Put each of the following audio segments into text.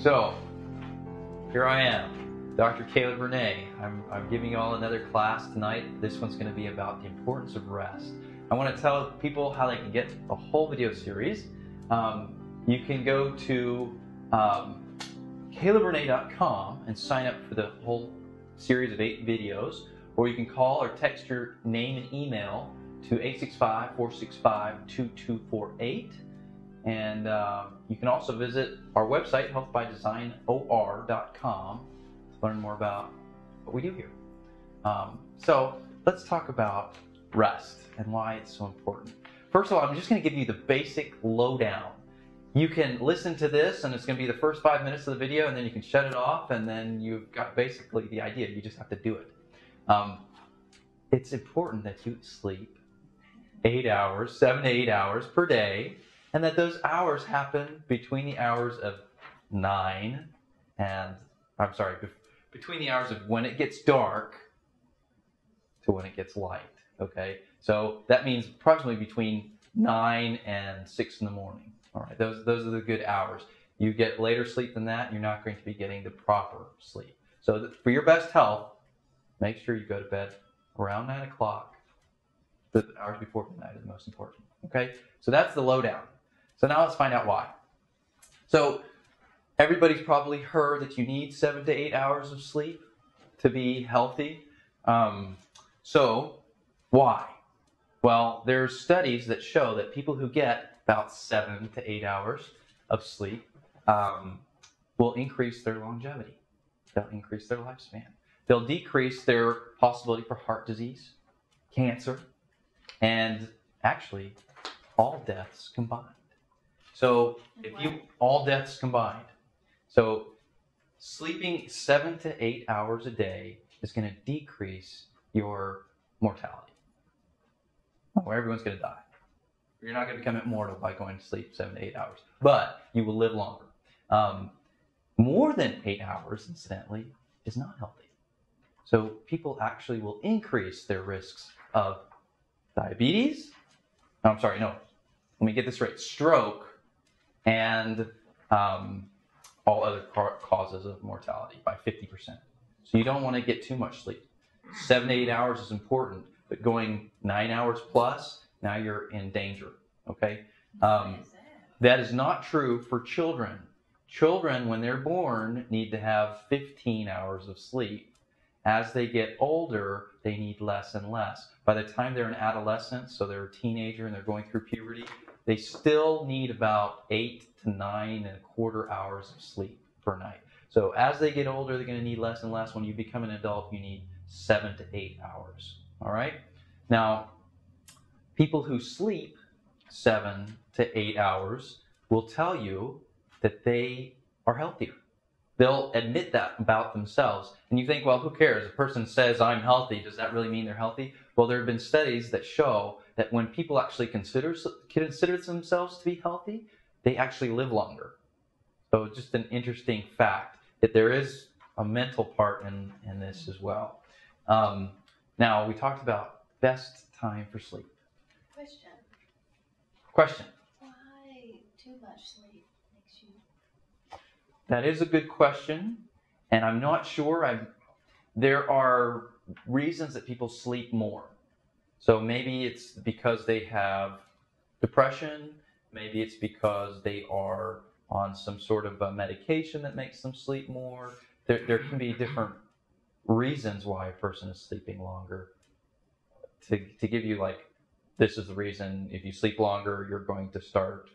So, here I am, Dr. Runne. I'm giving you all another class tonight. This one's going to be about the importance of rest. I want to tell people how they can get a whole video series. You can go to calebrenay.com and sign up for the whole series of 8 videos, or you can call or text your name and email to 865-465-2248. And you can also visit our website, healthbydesignor.com, to learn more about what we do here. So let's talk about rest and why it's so important. First of all, I'm just going to give you the basic lowdown. You can listen to this, and it's going to be the first 5 minutes of the video, and then you can shut it off, and then you've got basically the idea. You just have to do it. It's important that you sleep 8 hours, 7 to 8 hours per day, and that those hours happen between the hours of between the hours of when it gets dark to when it gets light, okay? So that means approximately between 9 and 6 in the morning, all right? Those are the good hours. You get later sleep than that, you're not going to be getting the proper sleep. So for your best health, make sure you go to bed around 9 o'clock. The hours before midnight is most important, okay? So that's the lowdown. So now let's find out why. So everybody's probably heard that you need 7 to 8 hours of sleep to be healthy. So why? Well, there's studies that show that people who get about 7 to 8 hours of sleep will increase their longevity. They'll increase their lifespan. They'll decrease their possibility for heart disease, cancer, and actually all deaths combined. So all deaths combined. So sleeping 7 to 8 hours a day is going to decrease your mortality. Well, everyone's going to die. You're not going to become immortal by going to sleep 7 to 8 hours, but you will live longer. More than 8 hours, incidentally, is not healthy. So people actually will increase their risks of diabetes. Let me get this right. Stroke and all other causes of mortality by 50%. So you don't want to get too much sleep. 7 to 8 hours is important, but going 9 hours plus, now you're in danger, okay? That is not true for children. Children, when they're born, need to have 15 hours of sleep. As they get older, they need less and less. By the time they're an adolescent, so they're a teenager and they're going through puberty, they still need about 8 to 9.25 hours of sleep per night. So as they get older, they're going to need less and less. When you become an adult, you need 7 to 8 hours. All right? Now, people who sleep 7 to 8 hours will tell you that they are healthier. They'll admit that about themselves. And you think, well, who cares? A person says, I'm healthy. Does that really mean they're healthy? Well, there have been studies that show that when people actually consider themselves to be healthy, they actually live longer. So just an interesting fact that there is a mental part in this as well. Now, we talked about best time for sleep. Question. Why too much sleep makes you... That is a good question, and I'm not sure. There are reasons that people sleep more. So maybe it's because they have depression. Maybe it's because they are on some sort of a medication that makes them sleep more. There can be different reasons why a person is sleeping longer. To give you this is the reason, if you sleep longer, you're going to start.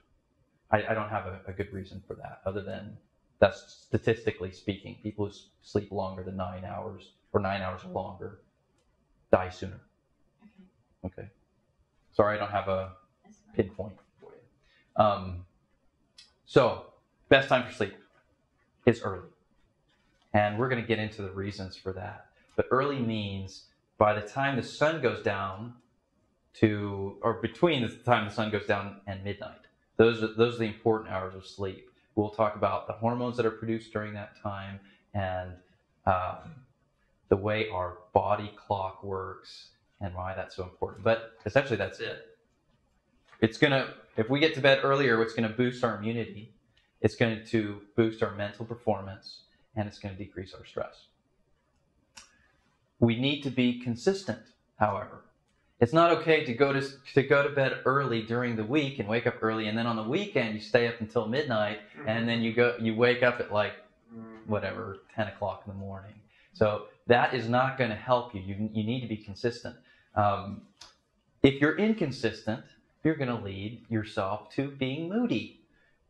I don't have a good reason for that, other than that's statistically speaking. People who sleep longer than 9 hours or 9 hours or longer die sooner. Okay. Sorry, I don't have a pinpoint for you. So, best time for sleep is early. And we're going to get into the reasons for that. But early means by the time the sun goes down between the time the sun goes down and midnight. Those are the important hours of sleep. We'll talk about the hormones that are produced during that time and the way our body clock works and why that's so important. But essentially, that's it. If we get to bed earlier, it's going to boost our immunity. It's going to boost our mental performance, and it's going to decrease our stress. We need to be consistent, however. It's not okay to go to bed early during the week and wake up early, and then on the weekend you stay up until midnight, and then you wake up at like whatever 10 o'clock in the morning. So that is not going to help you. You need to be consistent. If you're inconsistent, you're going to lead yourself to being moody,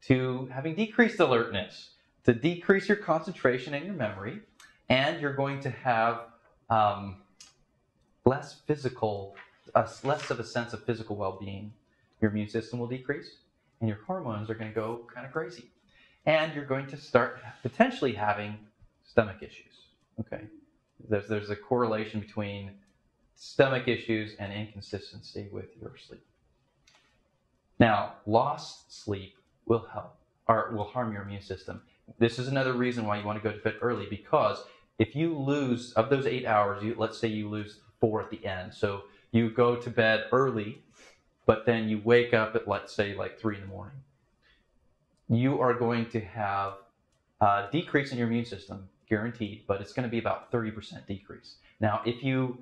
to having decreased alertness, to decrease your concentration and your memory, and you're going to have less of a sense of physical well-being. Your immune system will decrease, and your hormones are going to go kind of crazy. And you're going to start potentially having stomach issues. Okay, there's a correlation between stomach issues and inconsistency with your sleep. Now, lost sleep will harm your immune system. This is another reason why you want to go to bed early, because if you lose, of those 8 hours, let's say you lose 4 at the end. So you go to bed early, but then you wake up at, let's say, like 3 in the morning. You are going to have a decrease in your immune system, guaranteed, but it's going to be about 30% decrease. Now, if you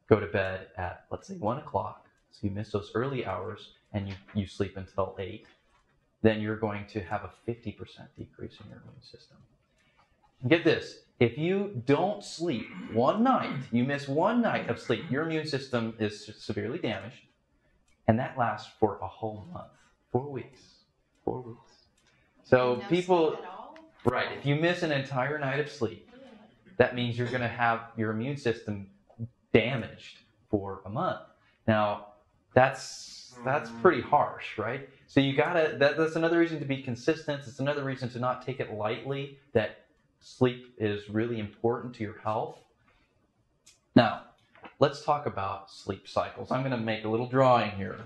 go to bed at, let's say, 1 o'clock, so you miss those early hours, and you sleep until 8, then you're going to have a 50% decrease in your immune system. Get this, if you don't sleep one night, you miss one night of sleep, your immune system is severely damaged, and that lasts for a whole month, 4 weeks. 4 weeks. So No people, sleep at all? right, if you miss an entire night of sleep, that means you're going to have your immune system damaged for a month. Now, that's pretty harsh, right? So you gotta, that's another reason to be consistent. It's another reason to not take it lightly, that sleep is really important to your health. Now, let's talk about sleep cycles. I'm going to make a little drawing here.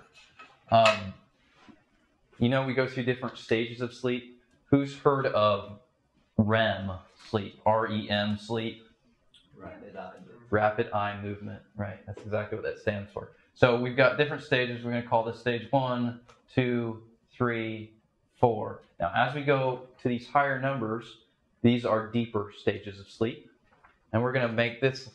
We go through different stages of sleep. Who's heard of REM sleep? REM sleep? Rapid eye movement. Right, that's exactly what that stands for. So we've got different stages. We're going to call this stage 1, 2, 3, 4. Now, as we go to these higher numbers, these are deeper stages of sleep, and we're going to make this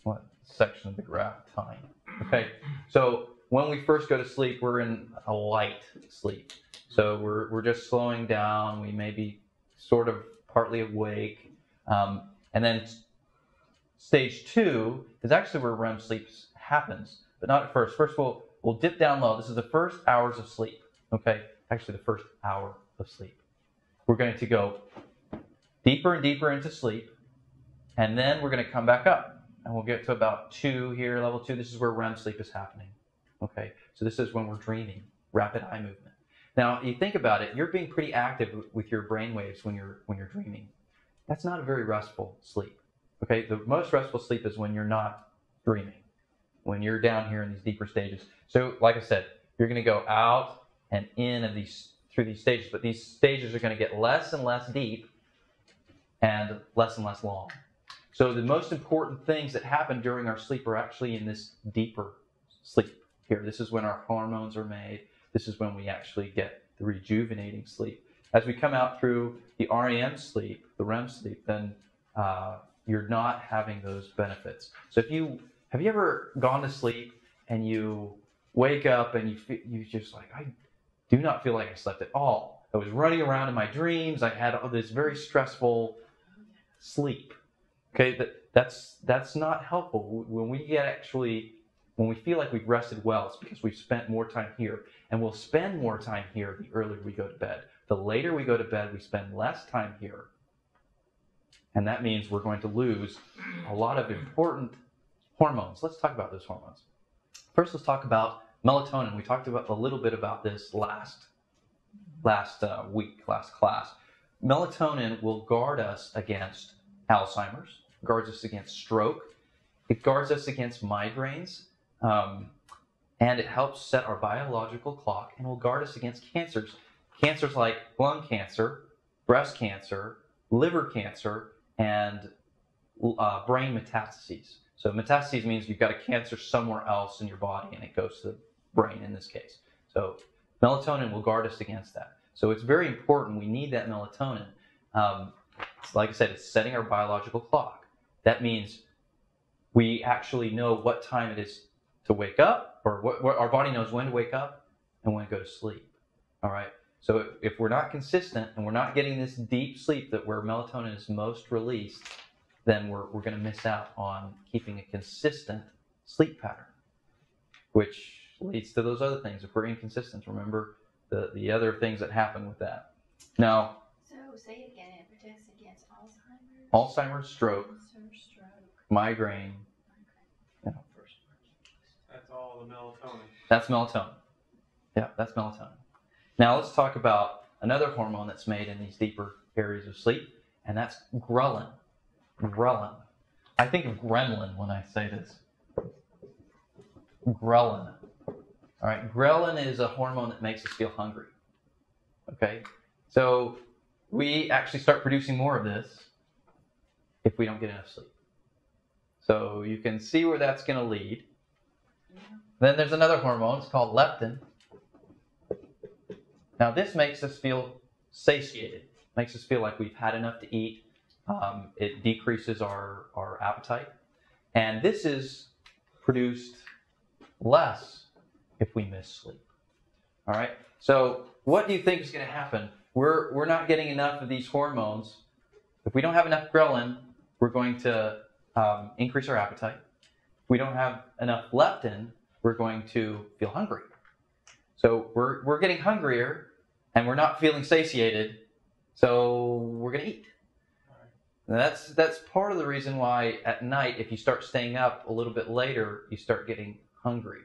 what section of the graph time? Okay, so when we first go to sleep, we're in a light sleep. So we're just slowing down. We may be sort of partly awake, and then stage 2 is actually where REM sleep happens, but not at first. First, we'll dip down low. This is the first hours of sleep. Okay, actually the first hour of sleep. We're going to go deeper and deeper into sleep, and then we're going to come back up, and we'll get to about 2 here, level 2. This is where REM sleep is happening. Okay, so this is when we're dreaming, rapid eye movement. Now, you think about it, you're being pretty active with your brain waves when you're dreaming. That's not a very restful sleep. Okay, the most restful sleep is when you're not dreaming, when you're down here in these deeper stages. So, like I said, you're going to go out and in of through these stages, but these stages are going to get less and less deep and less long. So the most important things that happen during our sleep are actually in this deeper sleep here. This is when our hormones are made. This is when we actually get the rejuvenating sleep. As we come out through the REM sleep, the REM sleep, then you're not having those benefits. So have you ever gone to sleep and you wake up and you just like, I do not feel like I slept at all. I was running around in my dreams. I had all this very stressful sleep. Okay, that's not helpful. When we feel like we've rested well, it's because we've spent more time here. And we'll spend more time here the earlier we go to bed. The later we go to bed, we spend less time here. And that means we're going to lose a lot of important hormones. Let's talk about those hormones. First, let's talk about melatonin. We talked about a little bit about this last class. Melatonin will guard us against Alzheimer's, guards us against stroke, it guards us against migraines, and it helps set our biological clock and will guard us against cancers. Cancers like lung cancer, breast cancer, liver cancer, and brain metastases. So metastases means you've got a cancer somewhere else in your body and it goes to the brain in this case. So Melatonin will guard us against that. So it's very important. We need that melatonin. Like I said, it's setting our biological clock. That means we actually know what time it is to wake up, or what our body knows when to wake up and when to go to sleep. All right. So if we're not consistent and we're not getting this deep sleep that where melatonin is most released, then we're going to miss out on keeping a consistent sleep pattern, which leads to those other things. If we're inconsistent, remember the other things that happen with that. Now, So say it again. It protects against Alzheimer's, stroke, migraine. You know, That's all the melatonin. That's melatonin. Yeah, that's melatonin. Now let's talk about another hormone that's made in these deeper areas of sleep, and that's ghrelin. Ghrelin. I think of gremlin when I say this. Ghrelin. All right, ghrelin is a hormone that makes us feel hungry. Okay, so we actually start producing more of this if we don't get enough sleep. So you can see where that's going to lead. Then there's another hormone. It's called leptin. Now this makes us feel satiated. Makes us feel like we've had enough to eat. It decreases our appetite. And this is produced less if we miss sleep. All right. So what do you think is going to happen? We're not getting enough of these hormones. If we don't have enough ghrelin, we're going to increase our appetite. If we don't have enough leptin, we're going to feel hungry. So we're getting hungrier, and we're not feeling satiated. So we're going to eat. And that's part of the reason why at night, if you start staying up a little bit later, you start getting hungry.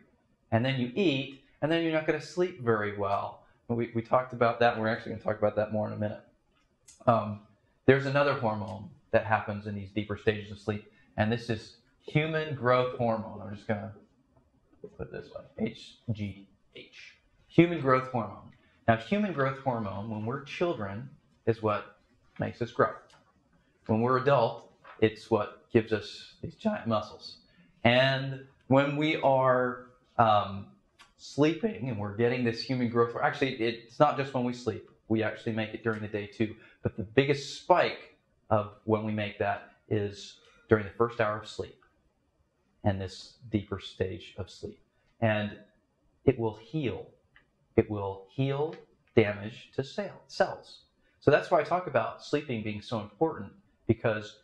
And then you eat, and then you're not going to sleep very well. We talked about that, and we're actually going to talk about that more in a minute. There's another hormone that happens in these deeper stages of sleep, and this is human growth hormone. I'm just going to put it this way, HGH, human growth hormone. Now, human growth hormone, when we're children, is what makes us grow. When we're adult, it's what gives us these giant muscles. And when we are sleeping and we're getting this human growth, actually, it's not just when we sleep. We actually make it during the day too. But the biggest spike of when we make that is during the first hour of sleep and this deeper stage of sleep. And it will heal. It will heal damage to cells. So that's why I talk about sleeping being so important, because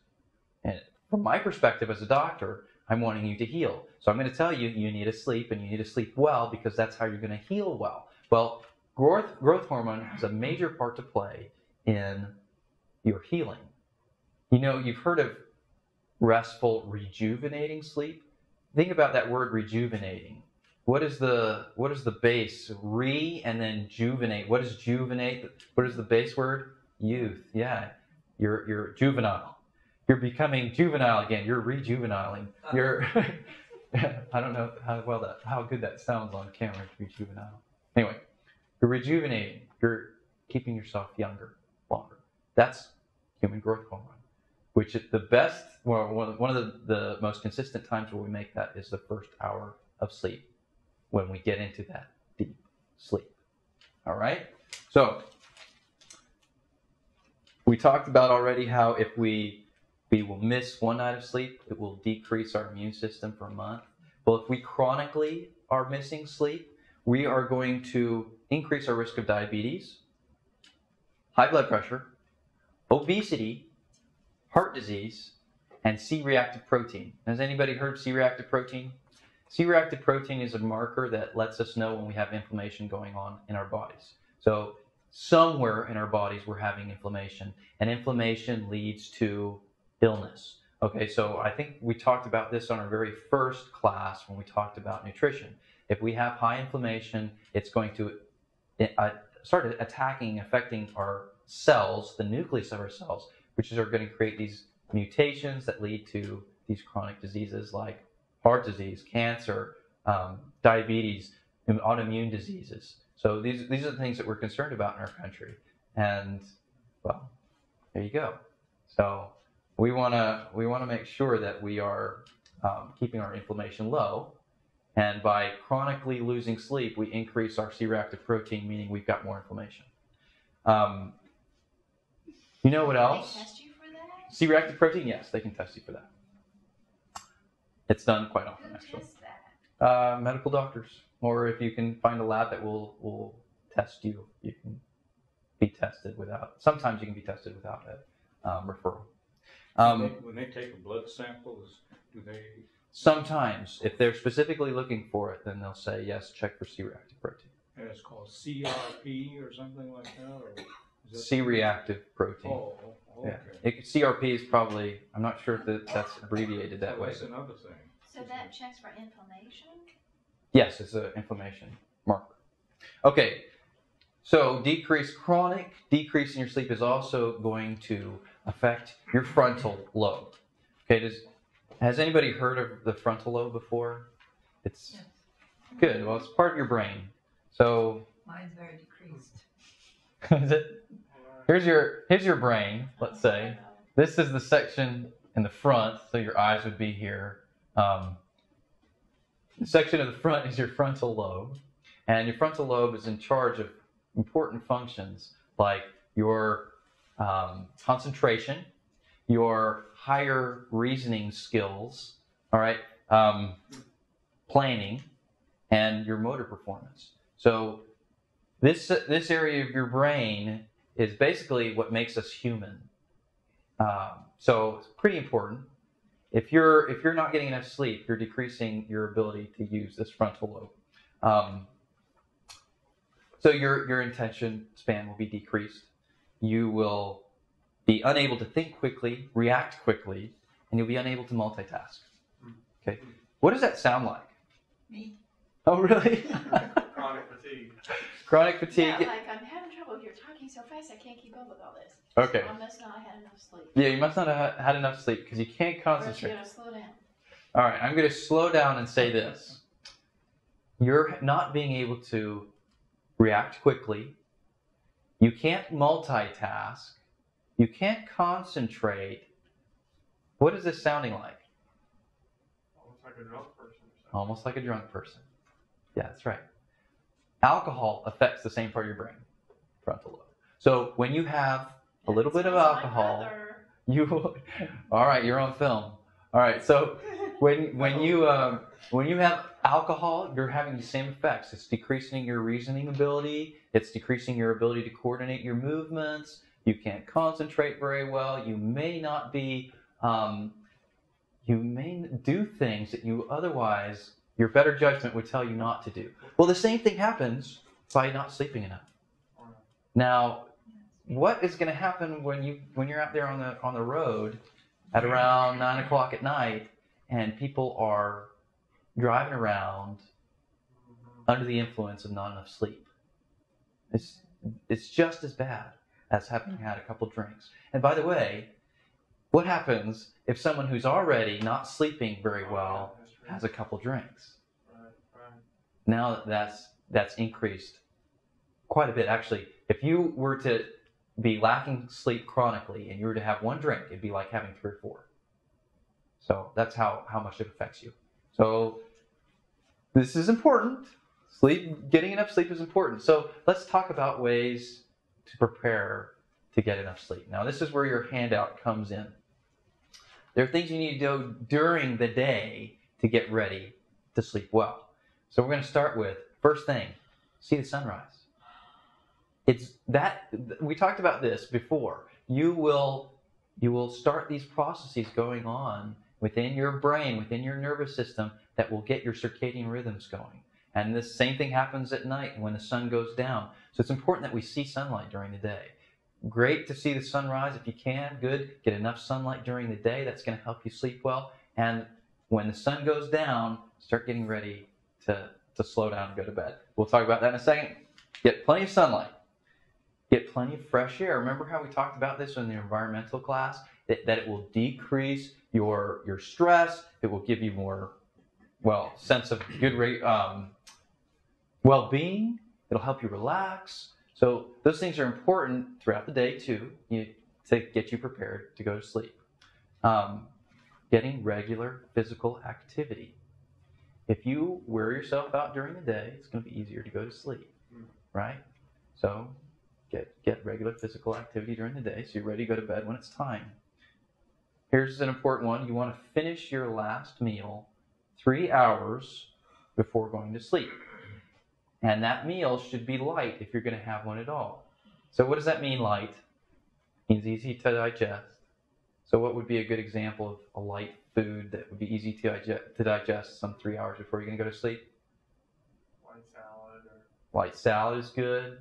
from my perspective as a doctor, I'm wanting you to heal. So I'm going to tell you, you need to sleep, and you need to sleep well, because that's how you're going to heal well. Well, growth hormone has a major part to play in your healing. You know, you've heard of restful, rejuvenating sleep. Think about that word rejuvenating. What is the base? Re and then juvenate. What is juvenate? What is the base word? Youth. Yeah. You're juvenile. You're becoming juvenile again. You're rejuvenaling. You're I don't know how good that sounds on camera to be juvenile. Anyway, you're rejuvenating. You're keeping yourself younger, longer. That's human growth hormone, which is the best. Well, one of the most consistent times where we make that is the first hour of sleep, when we get into that deep sleep. All right. So we talked about already how if we will miss one night of sleep, it will decrease our immune system for a month. Well, if we chronically are missing sleep, we are going to increase our risk of diabetes, high blood pressure, obesity, heart disease, and C-reactive protein. Has anybody heard of C-reactive protein? C-reactive protein is a marker that lets us know when we have inflammation going on in our bodies. So somewhere in our bodies we're having inflammation, and inflammation leads to illness. Okay, so I think we talked about this on our very first class when we talked about nutrition. If we have high inflammation, it's going to start attacking, affecting our cells, the nucleus of our cells, which are going to create these mutations that lead to these chronic diseases like heart disease, cancer, diabetes, and autoimmune diseases. So these are the things that we're concerned about in our country. And well, there you go. So we want to make sure that we are keeping our inflammation low. And by chronically losing sleep, we increase our C-reactive protein, meaning we've got more inflammation. You know what else? Can they test you for that? C-reactive protein, yes, they can test you for that. It's done quite often, Who actually. tests that? Medical doctors, or if you can find a lab that will test you, you can be tested without. Sometimes you can be tested without a referral. When they take a blood sample, do they? Sometimes, if they're specifically looking for it, then they'll say yes. Check for C-reactive protein. And it's called CRP or something like that, or is that C-reactive protein. Oh, okay. Yeah. CRP is probably. I'm not sure if that's abbreviated that So way. that's another thing. So that checks for inflammation? Yes, it's an inflammation marker. Okay, so chronic decrease in your sleep is also going to affect your frontal lobe. Okay, has anybody heard of the frontal lobe before? It's good. Well, it's part of your brain. So Mine's very decreased. is it? Here's your brain. Let's say this is the section in the front, so your eyes would be here. The section of the front is your frontal lobe, and your frontal lobe is in charge of important functions like your concentration, your higher reasoning skills, all right, planning, and your motor performance. So this area of your brain is basically what makes us human. So it's pretty important. If you're not getting enough sleep, you're decreasing your ability to use this frontal lobe. So your attention span will be decreased. You will be unable to think quickly, react quickly, and you'll be unable to multitask. Okay, what does that sound like? Me? Oh, really? Chronic fatigue. Chronic fatigue. Yeah, like I'm having trouble. You're talking so fast, I can't keep up with all this. Okay. So I must not have had enough sleep. Yeah, you must not have had enough sleep because you can't concentrate. Or you gotta slow down. All right, I'm going to slow down and say this. You're not being able to react quickly. You can't multitask. You can't concentrate. What is this sounding like? Almost like a drunk person or something. Almost like a drunk person. Yeah, that's right. Alcohol affects the same part of your brain, frontal lobe. So when you have a little bit of alcohol, all right, you're on film. All right, so when you have alcohol, you're having the same effects. It's decreasing your reasoning ability. It's decreasing your ability to coordinate your movements. You can't concentrate very well. You may not be. You may do things that you otherwise your better judgment would tell you not to do. Well, the same thing happens by not sleeping enough. Now, what is going to happen when you're out there on the road at around 9 o'clock at night and people are driving around under the influence of not enough sleep? It's just as bad as having had a couple drinks. And by the way, what happens if someone who's already not sleeping very well has a couple drinks? Right. Now that's increased quite a bit. Actually, if you were to be lacking sleep chronically and you were to have one drink, it'd be like having 3 or 4. So that's how much it affects you. So this is important. Getting enough sleep is important. So let's talk about ways to prepare to get enough sleep. Now this is where your handout comes in. There are things you need to do during the day to get ready to sleep well. So we're going to start with, first thing, see the sunrise. We talked about this before. You will start these processes going on within your brain, within your nervous system that will get your circadian rhythms going. And the same thing happens at night when the sun goes down. So it's important that we see sunlight during the day. Great to see the sunrise if you can. Good. Get enough sunlight during the day. That's going to help you sleep well. And when the sun goes down, start getting ready to slow down and go to bed. We'll talk about that in a second. Get plenty of sunlight. Get plenty of fresh air. Remember how we talked about this in the environmental class? That it will decrease your stress. It will give you more, sense of good well-being. It'll help you relax. So those things are important throughout the day too, to get you prepared to go to sleep. Getting regular physical activity. if you wear yourself out during the day, it's going to be easier to go to sleep, right? So get regular physical activity during the day so you're ready to go to bed when it's time. Here's an important one. You want to finish your last meal 3 hours before going to sleep. And that meal should be light if you're going to have one at all. So what does that mean, light? It means easy to digest. So what would be a good example of a light food that would be easy to digest some 3 hours before you're going to go to sleep? White salad or White salad is good.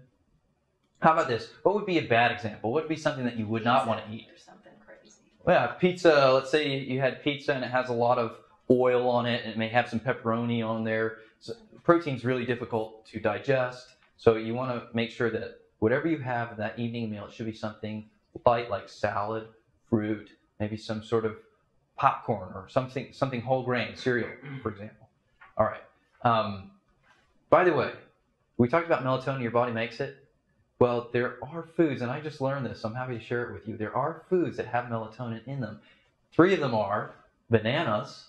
How about this? What would be a bad example? What would be something that you would not want to eat? Or something crazy. Yeah, pizza. Let's say you had pizza and it has a lot of oil on it and it may have some pepperoni on there. So protein's really difficult to digest. So you want to make sure that whatever you have that evening meal, it should be something light like salad, fruit, maybe some sort of popcorn or something whole grain, cereal, for example. All right. By the way, we talked about melatonin, your body makes it. Well, there are foods, and I just learned this, so I'm happy to share it with you. There are foods that have melatonin in them. 3 of them are bananas.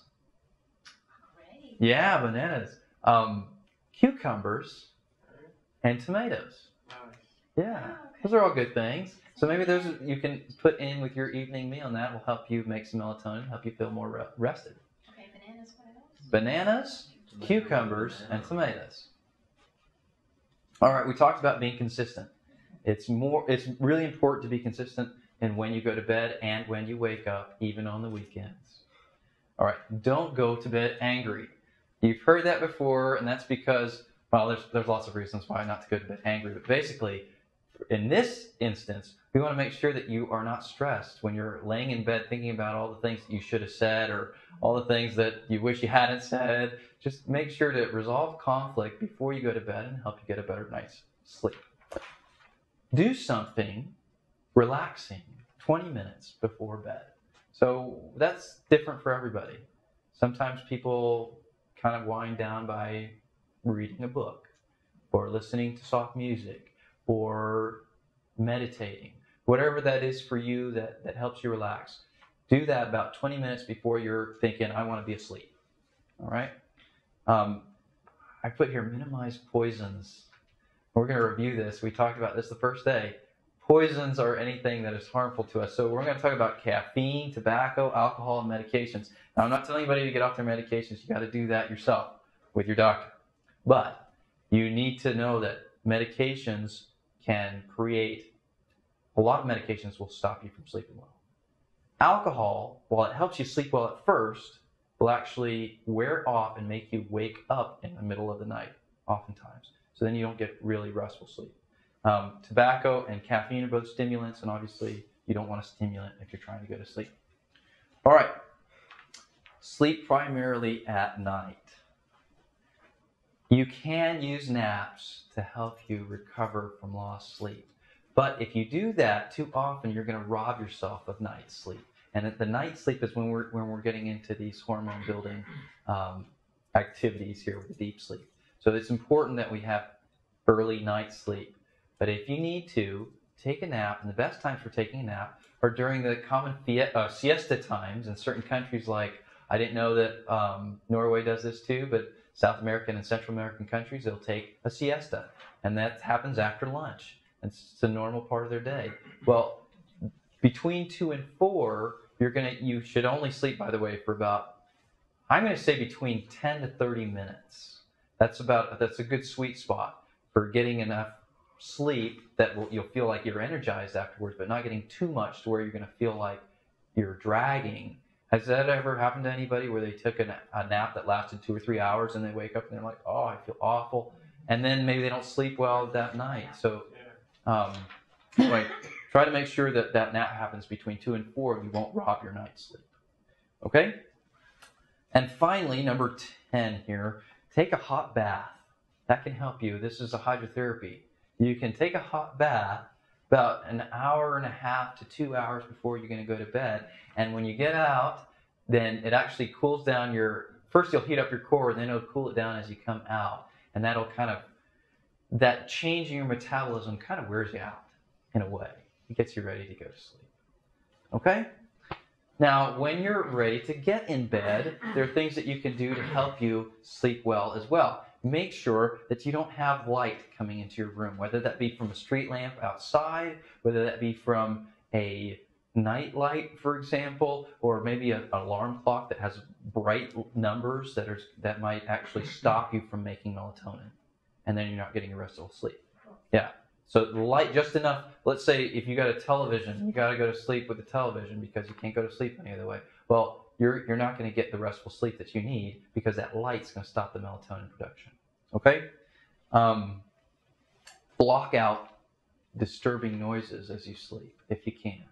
Great. Yeah, bananas. Cucumbers and tomatoes. nice. Yeah, Oh, okay. those are all good things. So maybe those you can put in with your evening meal, and that will help you make some melatonin, help you feel more rested. Okay, bananas, what else? Bananas, cucumbers, and tomatoes. All right, we talked about being consistent. It's really important to be consistent in when you go to bed and when you wake up, even on the weekends. All right, don't go to bed angry. You've heard that before, and that's because, well, there's lots of reasons why not to go to bed angry, but basically, in this instance, we want to make sure that you are not stressed when you're laying in bed thinking about all the things that you should have said or all the things that you wish you hadn't said. Just make sure to resolve conflict before you go to bed and help you get a better night's sleep. Do something relaxing 20 minutes before bed. So that's different for everybody. Sometimes people kind of wind down by reading a book or listening to soft music or meditating. Whatever that is for you that helps you relax. Do that about 20 minutes before you're thinking, I want to be asleep. All right? I put here, minimize poisons. We're going to review this. We talked about this the first day. Poisons are anything that is harmful to us. So we're going to talk about caffeine, tobacco, alcohol, and medications. Now, I'm not telling anybody to get off their medications. You got to do that yourself with your doctor. But you need to know that medications can create, a lot of medications will stop you from sleeping well. Alcohol, while it helps you sleep well at first, will actually wear off and make you wake up in the middle of the night, oftentimes. So then you don't get really restful sleep. Tobacco and caffeine are both stimulants, and obviously you don't want a stimulant if you're trying to go to sleep. All right. Sleep primarily at night. You can use naps to help you recover from lost sleep. But if you do that too often, you're going to rob yourself of night sleep. And the night sleep is when we're getting into these hormone building activities here with the deep sleep. So it's important that we have early night sleep. But if you need to, take a nap, and the best times for taking a nap are during the common siesta times in certain countries like, I didn't know that Norway does this too, but South American and Central American countries, they'll take a siesta. And that happens after lunch. It's a normal part of their day. Well, between 2 and 4, you should only sleep, by the way, for about, I'm going to say between 10 to 30 minutes. That's a good sweet spot for getting enough sleep that you'll feel like you're energized afterwards, but not getting too much to where you're going to feel like you're dragging. Has that ever happened to anybody where they took a nap that lasted 2 or 3 hours and they wake up and they're like, oh, I feel awful, and then maybe they don't sleep well that night? So anyway, try to make sure that nap happens between 2 and 4 and you won't rob your night's sleep. Okay? And finally, number 10 here, take a hot bath. That can help you. This is a hydrotherapy. You can take a hot bath about an hour and a half to 2 hours before you're going to go to bed. And when you get out, then it actually cools down first you'll heat up your core, and then it'll cool it down as you come out. And that'll that change in your metabolism kind of wears you out in a way. It gets you ready to go to sleep. Okay? Now, when you're ready to get in bed, there are things that you can do to help you sleep well as well. Make sure that you don't have light coming into your room, whether that be from a street lamp outside, whether that be from a night light, for example, or maybe an alarm clock that has bright numbers that might actually stop you from making melatonin, and then you're not getting a restful sleep. Yeah. So the light just enough. Let's say if you got a television, you got to go to sleep with the television because you can't go to sleep any other way. Well, you're not going to get the restful sleep that you need because that light's going to stop the melatonin production. Okay. Block out disturbing noises as you sleep if you can.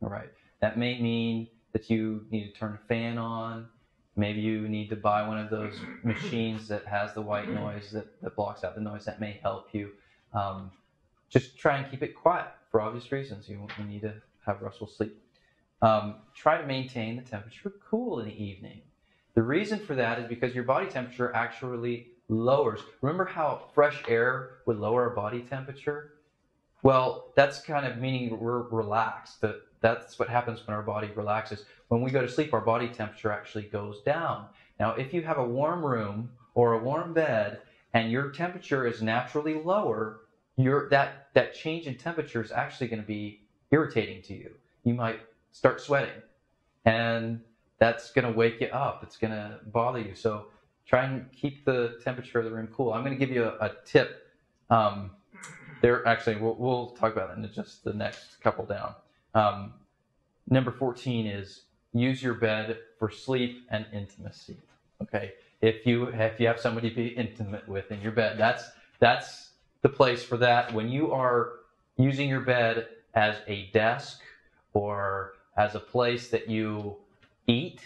All right. That may mean that you need to turn a fan on. Maybe you need to buy one of those machines that has the white noise that blocks out the noise. That may help you. Just try and keep it quiet for obvious reasons. You need to have restful sleep. Try to maintain the temperature cool in the evening. The reason for that is because your body temperature actually lowers. Remember how fresh air would lower our body temperature? Well, that's kind of meaning we're relaxed. That's what happens when our body relaxes. When we go to sleep, our body temperature actually goes down. Now, if you have a warm room or a warm bed and your temperature is naturally lower, that change in temperature is actually going to be irritating to you. You might start sweating, and that's going to wake you up. It's going to bother you. So try and keep the temperature of the room cool. I'm going to give you a tip. We'll talk about that in just the next couple down. Number 14 is use your bed for sleep and intimacy. Okay, if you have somebody to be intimate with in your bed, that's the place for that. When you are using your bed as a desk or as a place that you eat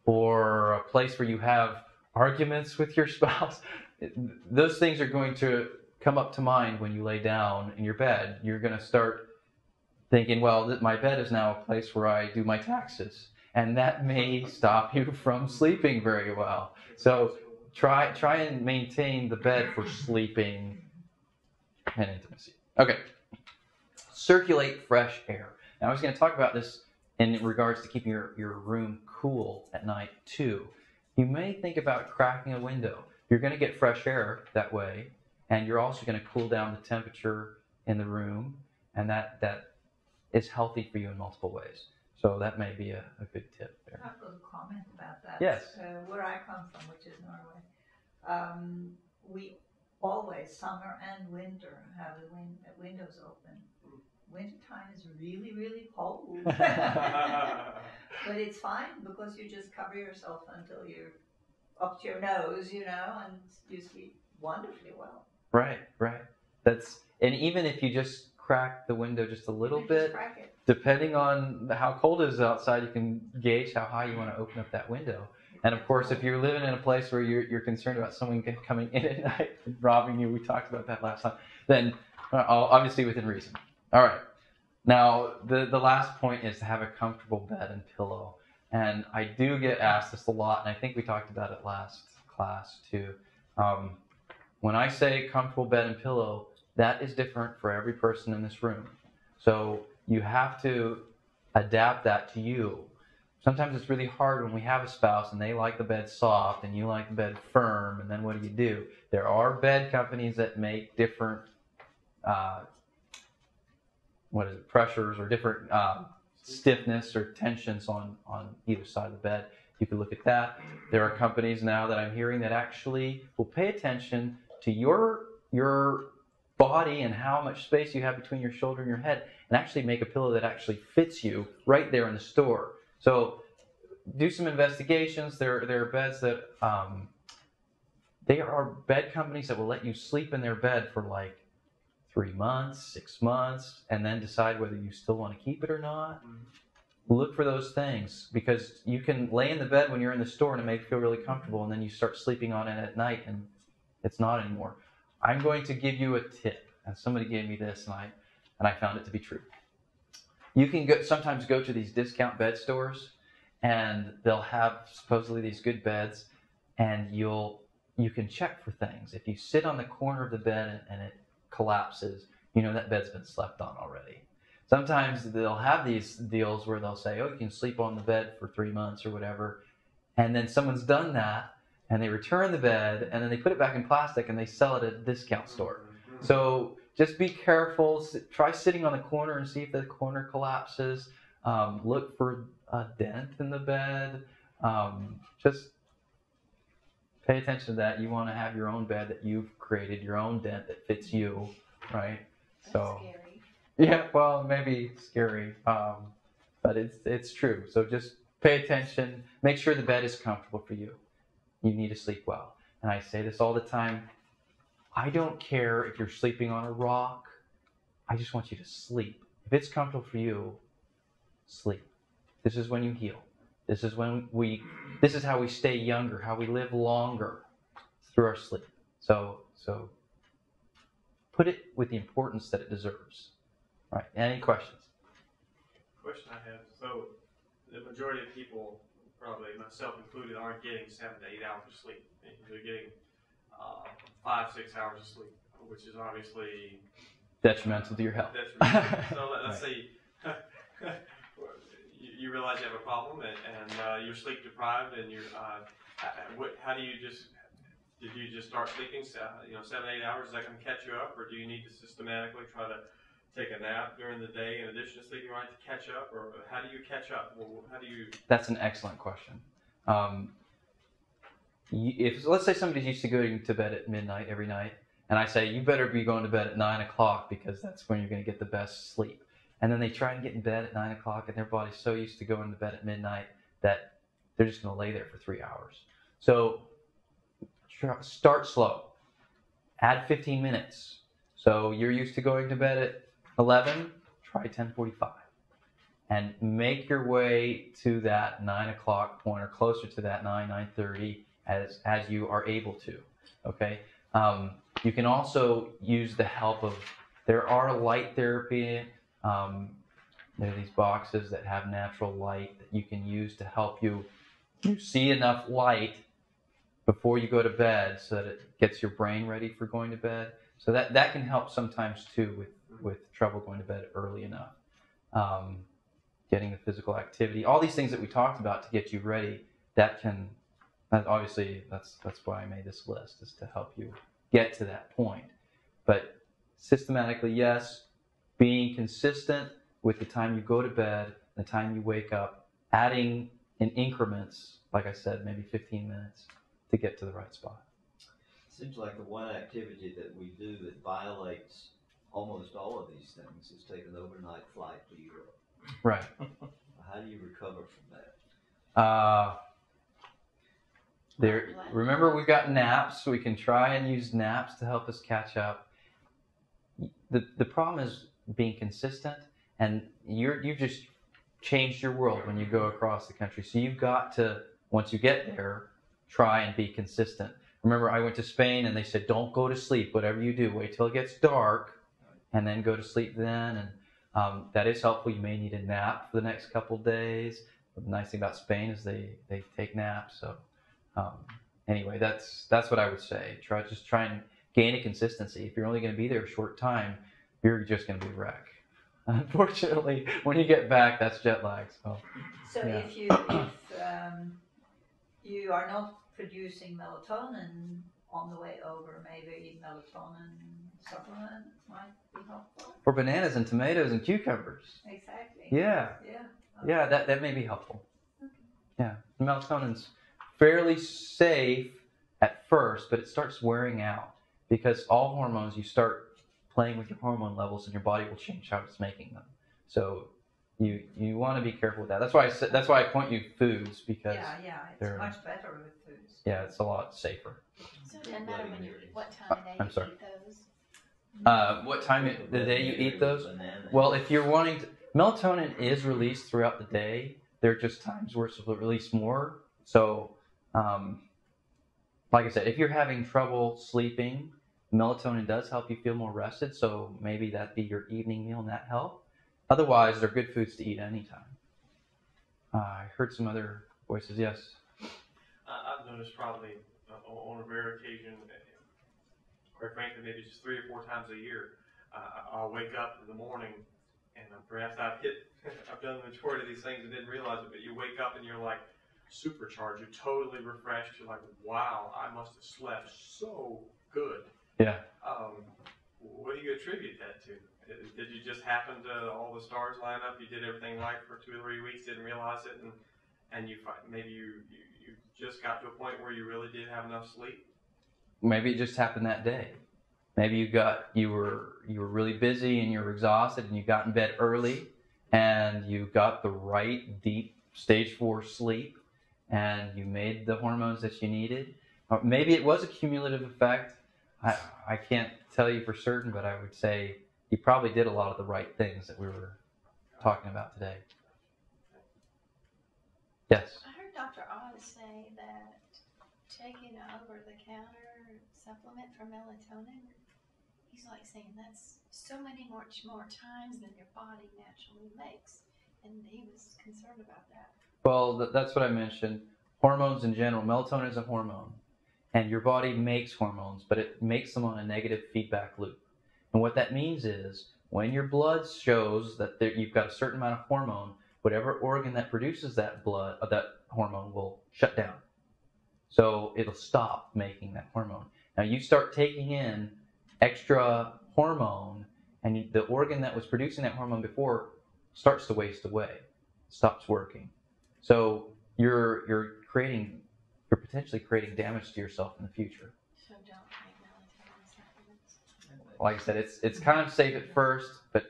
or a place where you have arguments with your spouse, those things are going to come up to mind when you lay down in your bed. You're going to start thinking, well, my bed is now a place where I do my taxes, and that may stop you from sleeping very well. So try and maintain the bed for sleeping and intimacy. Okay. Circulate fresh air. Now I was going to talk about this in regards to keeping your room cool at night too. You may think about cracking a window. You're going to get fresh air that way, and you're also going to cool down the temperature in the room, and that is healthy for you in multiple ways. So that may be a good tip there. I have a comment about that. Yes. Where I come from, which is Norway, we always, summer and winter, have the windows open. Wintertime is really, really cold. But it's fine because you just cover yourself until you're up to your nose, and you sleep wonderfully well. Right. And even if you just crack the window just a little bit, depending on how cold it is outside, you can gauge how high you want to open up that window. And of course, if you're living in a place where you're concerned about someone coming in at night and robbing you, we talked about that last time, then obviously within reason. All right. Now, the last point is to have a comfortable bed and pillow. And I do get asked this a lot, and I think we talked about it last class too. When I say comfortable bed and pillow, that is different for every person in this room. So you have to adapt that to you. Sometimes it's really hard when we have a spouse and they like the bed soft and you like the bed firm, and then what do? There are bed companies that make different pressures or different stiffness or tensions on either side of the bed. You can look at that. There are companies now that I'm hearing that actually will pay attention to your body and how much space you have between your shoulder and your head, and actually make a pillow that actually fits you right there in the store. So do some investigations. There are beds that there are bed companies that will let you sleep in their bed for like 3 months, 6 months, and then decide whether you still want to keep it or not. Look for those things, because you can lay in the bed when you're in the store and it may feel really comfortable, and then you start sleeping on it at night and it's not anymore. I'm going to give you a tip, and somebody gave me this and I found it to be true. You can sometimes go to these discount bed stores, and they'll have supposedly these good beds, and you can check for things. If you sit on the corner of the bed and it collapses, that bed's been slept on already. sometimes they'll have these deals where they'll say, oh, you can sleep on the bed for 3 months or whatever. And then someone's done that and they return the bed and then they put it back in plastic and they sell it at a discount store. So just be careful. Try sitting on the corner and see if the corner collapses. Look for a dent in the bed. Just pay attention to that. You want to have your own bed that you've created, your own dent that fits you, right? That's scary. Yeah, well, maybe scary, but it's true. So just pay attention. Make sure the bed is comfortable for you. You need to sleep well. And I say this all the time. I don't care if you're sleeping on a rock. I just want you to sleep. If it's comfortable for you, sleep. This is when you heal. This is how we stay younger, how we live longer through our sleep. So put it with the importance that it deserves. Right. Any questions? Question I have, so the majority of people, probably myself included, aren't getting 7 to 8 hours of sleep. They're getting 5-6 hours of sleep, which is obviously detrimental to your health. So let's say you realize you have a problem and you're sleep deprived, and how do you did you just start sleeping 7-8 hours? Is that going to catch you up, or do you need to systematically try to take a nap during the day in addition to sleeping right to catch up, or how do you catch up? How do you? That's an excellent question. If let's say somebody's used to going to bed at midnight every night, and I say you better be going to bed at 9 o'clock because that's when you're going to get the best sleep, and then they try and get in bed at 9 o'clock, and their body's so used to going to bed at midnight that they're just going to lay there for 3 hours. So start slow. Add 15 minutes. So you're used to going to bed at 11, try 10:45, and make your way to that 9 o'clock point or closer to that 9:30 as you are able to. Okay. You can also use the help of. There are light therapy. There are these boxes that have natural light that you can use to help you see enough light before you go to bed so that it gets your brain ready for going to bed. So that can help sometimes too with trouble going to bed early enough. Getting the physical activity, all these things that we talked about to get you ready, obviously that's why I made this list, is to help you get to that point. But systematically, yes, being consistent with the time you go to bed, the time you wake up, adding in increments, like I said, maybe 15 minutes to get to the right spot. Seems like the one activity that we do that violates almost all of these things is take an overnight flight to Europe. Right. How do you recover from that? Remember, we've got naps. We can try and use naps to help us catch up. The problem is being consistent, and you've just changed your world when you go across the country. So you've got to, once you get there, try and be consistent. Remember, I went to Spain and they said, don't go to sleep. Whatever you do, wait till it gets dark and then go to sleep then. And that is helpful. You may need a nap for the next couple of days. The nice thing about Spain is they take naps. So anyway, that's what I would say. Try and gain a consistency. If you're only going to be there a short time, you're just going to be a wreck. Unfortunately, when you get back, that's jet lag. So yeah. if you are not producing melatonin on the way over, maybe melatonin supplements might be helpful. For bananas and tomatoes and cucumbers. Exactly. Yeah. Yeah. Okay. Yeah, that may be helpful. Okay. Yeah, melatonin's fairly safe at first, but it starts wearing out because all hormones, you start playing with your hormone levels and your body will change how it's making them. So you want to be careful with that. That's why I point you foods, because it's much better with foods. Yeah, it's a lot safer. So it doesn't matter what time of day I'm you sorry. eat those? What time of the day you eat those? Well, if you're wanting to, melatonin is released throughout the day. There are just times where it's released more. So, like I said, if you're having trouble sleeping, melatonin does help you feel more rested. So maybe that'd be your evening meal and that help. Otherwise, they're good foods to eat anytime. I heard some other voices. Yes. I've noticed probably on a rare occasion, quite frankly, maybe just 3 or 4 times a year, I'll wake up in the morning and perhaps I've done the majority of these things and didn't realize it, but you wake up and you're like supercharged, you're totally refreshed. You're like, wow, I must have slept so good. Yeah. What do you attribute that to? Did you just happen to all the stars line up? You did everything right for 2 or 3 weeks, didn't realize it, and maybe you just got to a point where you really did have enough sleep? Maybe it just happened that day. Maybe you were really busy and you were exhausted and you got in bed early and you got the right deep stage 4 sleep and you made the hormones that you needed. Or maybe it was a cumulative effect. I can't tell you for certain, but I would say you probably did a lot of the right things that we were talking about today. Yes? I heard Dr. Oz say that taking an over-the-counter supplement for melatonin, he's like saying that's so much more times than your body naturally makes, and he was concerned about that. Well, that's what I mentioned. Hormones in general. Melatonin is a hormone. And your body makes hormones, but it makes them on a negative feedback loop. And what that means is when your blood shows that you've got a certain amount of hormone, whatever organ that produces that hormone will shut down. So it'll stop making that hormone. Now you start taking in extra hormone, and the organ that was producing that hormone before starts to waste away, stops working. So you're potentially creating damage to yourself in the future. So don't take melatonin supplements. Like I said, it's kind of safe at first, but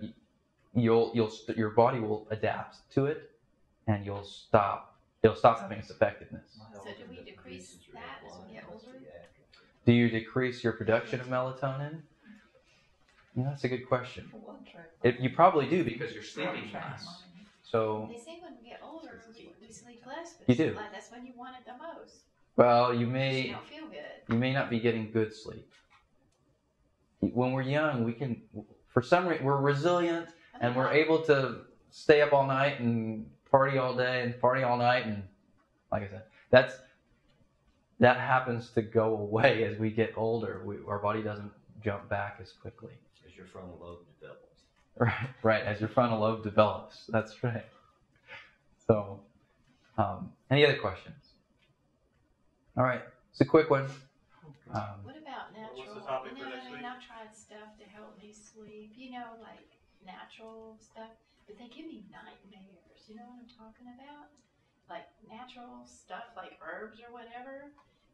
your body will adapt to it, and it'll stop having its effectiveness. So do we decrease that as we get older? Do you decrease your production of melatonin? Yeah, that's a good question. You probably do because you're sleeping less. So They say when we get older, we sleep less. But You do. Like, that's when you want it the most. well, you You may don't feel good. not be getting good sleep. When we're young, for some reason, we're resilient and we're able to stay up all night and party all day and party all night, and like I said, that happens to go away as we get older. Our body doesn't jump back as quickly. As your frontal lobe develops. Right, as your frontal lobe develops. That's right. So, any other questions? All right, it's a quick one. What about natural? What's the topic You know for what next I mean? week? I've tried stuff to help me sleep. You know, like natural stuff, but they give me nightmares. You know what I'm talking about? Like natural stuff, like herbs or whatever,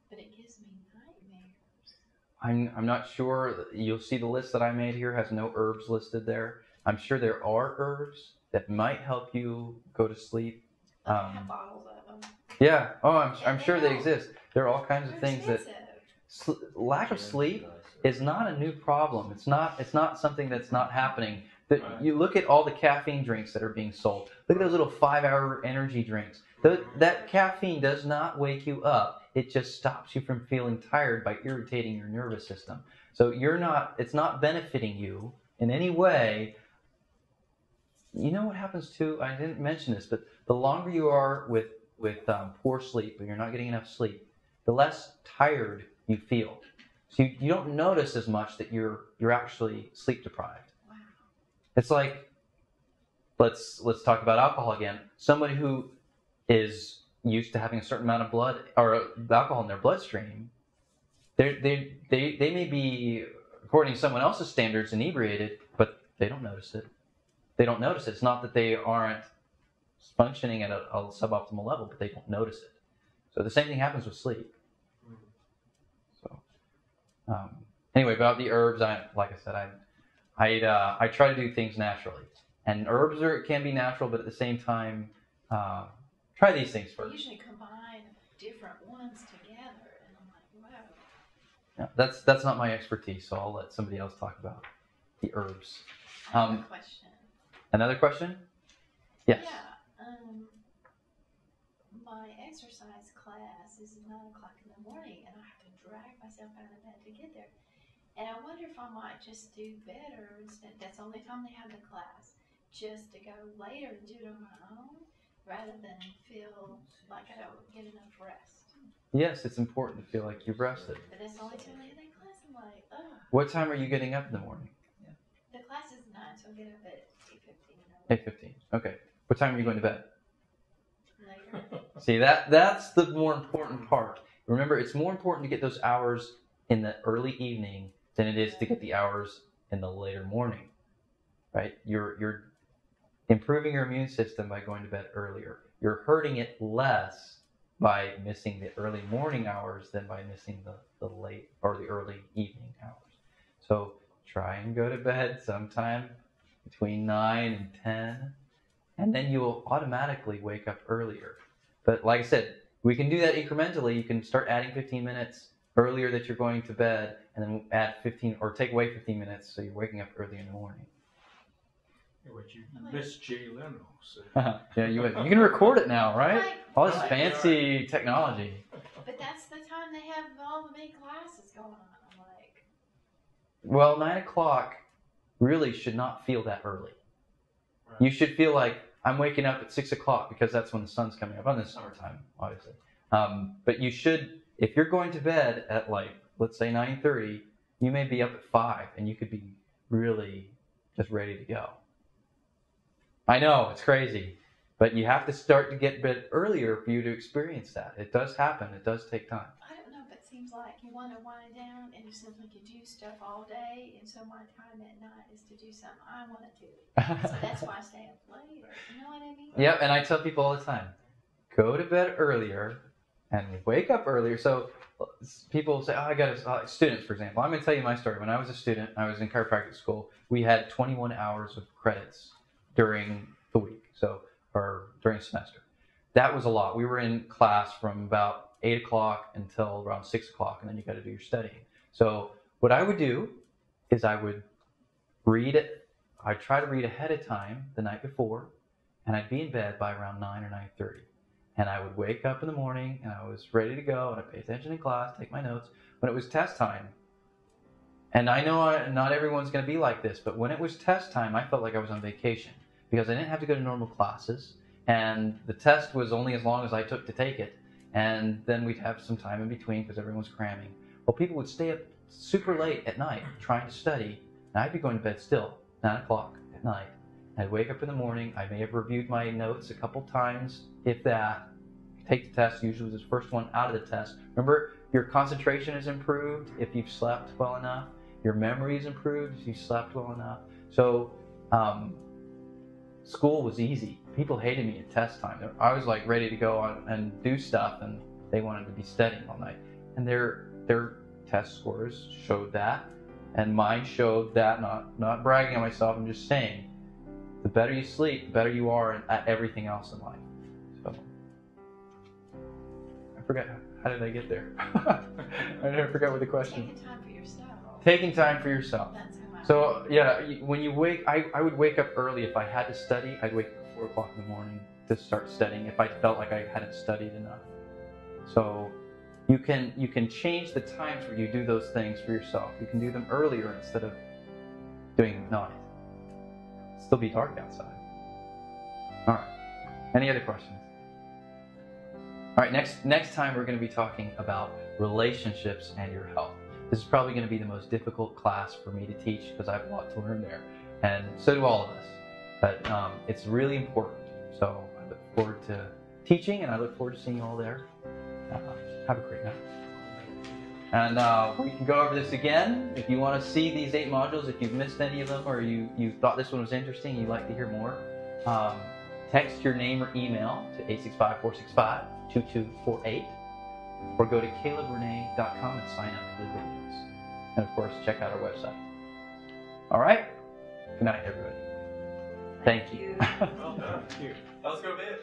but it gives me nightmares. I'm not sure. You'll see the list that I made here has no herbs listed there. I'm sure there are herbs that might help you go to sleep. I have bottles of them. Yeah. Oh, I'm And sure they they don't. exist. There are all kinds of They're things that expensive. lack of sleep is not a new problem. It's not something that's not happening. You look at all the caffeine drinks that are being sold. Look at those little 5-hour energy drinks. That caffeine does not wake you up. It just stops you from feeling tired by irritating your nervous system. So it's not benefiting you in any way. You know what happens too? I didn't mention this, but the longer you are with poor sleep, or you're not getting enough sleep, the less tired you feel. So you don't notice as much that you're actually sleep deprived. Wow. It's like, let's talk about alcohol again. Somebody who is used to having a certain amount of blood or alcohol in their bloodstream, they may be, according to someone else's standards, inebriated, but they don't notice it. They don't notice it. It's not that they aren't functioning at a suboptimal level, but they don't notice it. So the same thing happens with sleep. So anyway, about the herbs, like I said, I try to do things naturally, and herbs can be natural, but at the same time, try these things They first. usually combine different ones together, and I'm like, wow. Yeah, that's not my expertise, so I'll let somebody else talk about the herbs. I have a question. Another question? Yes. Yeah. My exercise class is at 9 o'clock in the morning, and I have to drag myself out of bed to get there. And I wonder if I might just do better instead. That's the only time they have the class, just to go later and do it on my own, rather than feel like I don't get enough rest. Yes, it's important to feel like you've rested. But that's the only time they have that class. I'm like, ugh. What time are you getting up in the morning? The class is 9, so I get up at 8:15. 8:15. Okay. What time are you going to bed? Later. See, that's the more important part. Remember, it's more important to get those hours in the early evening than it is to get the hours in the later morning, right? You're improving your immune system by going to bed earlier. You're hurting it less by missing the early morning hours than by missing the late or the early evening hours. So try and go to bed sometime between 9 and 10, and then you will automatically wake up earlier. But like I said, we can do that incrementally. You can start adding 15 minutes earlier that you're going to bed, and then add 15 or take away 15 minutes so you're waking up early in the morning. But you missed Jay Leno. So. Yeah, you can record it now, right? Right. All this Right. fancy technology. But that's the time they have all the big classes going on. I'm like, Well, 9 o'clock really should not feel that early. Right. You should feel like I'm waking up at 6 o'clock because that's when the sun's coming up. In the summertime, obviously. But you should, if you're going to bed at like, let's say 9:30, you may be up at 5 and you could be really just ready to go. I know, it's crazy. But you have to start to get bed earlier for you to experience that. It does happen. It does take time. I don't know, but it seems like you want to wind down and you simply could do stuff all day, and so my time at night is to do something I want to do. So that's why I stay up later. You know what I mean? Yep, and I tell people all the time, go to bed earlier and wake up earlier. So people say, students, for example. I'm going to tell you my story. When I was a student, I was in chiropractic school. We had 21 hours of credits during the week, or during the semester. That was a lot. We were in class from about 8 o'clock until around 6 o'clock, and then you got to do your studying. So what I would do is I would read it. I'd try to read ahead of time the night before, and I'd be in bed by around 9 or 9:30. And I would wake up in the morning, and I was ready to go, and I'd pay attention in class, take my notes. When it was test time, and I know not everyone's going to be like this, but when it was test time, I felt like I was on vacation because I didn't have to go to normal classes, and the test was only as long as I took to take it, and then we'd have some time in between because everyone was cramming. Well, people would stay up super late at night trying to study, and I'd be going to bed still, 9 o'clock at night. I'd wake up in the morning. I may have reviewed my notes a couple times, if that. Take the test, usually the first one out of the test. Remember, your concentration is improved if you've slept well enough. Your memory is improved if you slept well enough. So school was easy. People hated me at test time. I was like ready to go on and do stuff, and they wanted to be studying all night. And their test scores showed that, and mine showed that. Not bragging on myself, I'm just saying, the better you sleep, the better you are at everything else in life. So I forgot, how did I get there? I forgot what the question was. Taking time for yourself. Taking time for yourself. That's how I So yeah, when you wake, I would wake up early. If I had to study, I'd wake up at 4 o'clock in the morning to start studying if I felt like I hadn't studied enough. So you can change the times where you do those things for yourself. You can do them earlier instead of doing them at night. It'll still be dark outside. All right. Any other questions? All right. Next time we're going to be talking about relationships and your health. This is probably going to be the most difficult class for me to teach because I have a lot to learn there, and so do all of us. But it's really important. So I look forward to teaching, and I look forward to seeing you all there. Have a great night. And we can go over this again. If you want to see these 8 modules, if you've missed any of them, or you thought this one was interesting, you'd like to hear more, text your name or email to 865-465-2248. Or go to CalebRunne.com and sign up for the videos. And of course, check out our website. All right? Good night, everybody. Thank you. Well done. Let's go, man.